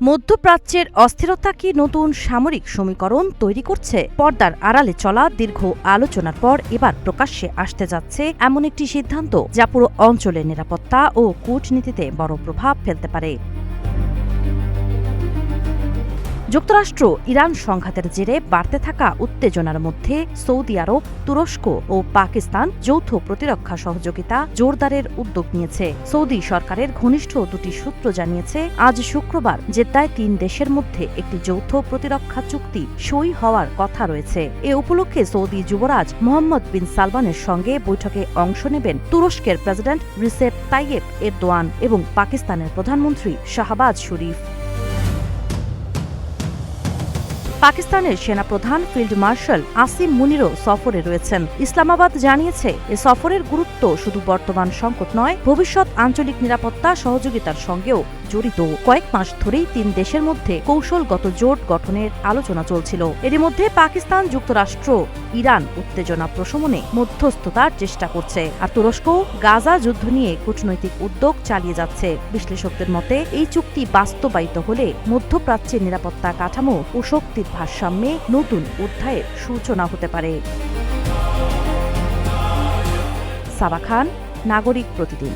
মধ্যপ্রাচ্যের অস্থিরতা কি নতুন সামরিক সমীকরণ তৈরি করছে? পর্দার আড়ালে চলা দীর্ঘ আলোচনার পর এবার প্রকাশ্যে আসতে যাচ্ছে এমন একটি সিদ্ধান্ত যা পুরো অঞ্চলের নিরাপত্তা ও কূটনীতিতে বড় প্রভাব ফেলতে পারে। যুক্তরাষ্ট্র ইরান সংঘাতের জেরে বাড়তে থাকা উত্তেজনার মধ্যে সৌদি আরব, তুরস্ক ও পাকিস্তান যৌথ প্রতিরক্ষা সহযোগিতা জোরদারের উদ্যোগ নিয়েছে। সৌদি সরকারের ঘনিষ্ঠ দুটি সূত্র জানিয়েছে, আজ শুক্রবার জেদ্দায় ৩ দেশের মধ্যে একটি যৌথ প্রতিরক্ষা চুক্তি সই হওয়ার কথা রয়েছে। এ উপলক্ষে সৌদি যুবরাজ মোহাম্মদ বিন সালমানের সঙ্গে বৈঠকে অংশ নেবেন তুরস্কের প্রেসিডেন্ট রিসেপ তাইয়েপ এরদোয়ান এবং পাকিস্তানের প্রধানমন্ত্রী শাহবাজ শরীফ। পাকিস্তানের সেনাপ্রধান ফিল্ড মার্শাল আসিম মুনিরও সফরে রয়েছেন। ইসলামাবাদ জানিয়েছে, এ সফরের গুরুত্ব শুধু বর্তমান সংকট নয়, ভবিষ্যৎ আঞ্চলিক নিরাপত্তা সহযোগিতার সঙ্গেও জড়িত। কয়েক মাস ধরেই ৩ দেশের মধ্যে কৌশলগত জোট গঠনের আলোচনা চলছিল। এরই মধ্যে পাকিস্তান, যুক্তরাষ্ট্র, ইরান উত্তেজনা প্রশমনে মধ্যস্থতার চেষ্টা করছে, আর তুরস্ক গাজা যুদ্ধ নিয়ে কূটনৈতিক উদ্যোগ চালিয়ে যাচ্ছে। বিশ্লেষকদের মতে, এই চুক্তি বাস্তবায়িত হলে মধ্যপ্রাচ্যের নিরাপত্তা কাঠামো ও শক্তির ভারসাম্যে নতুন অধ্যায়ের সূচনা হতে পারে। সাবা খান, নাগরিক প্রতিদিন।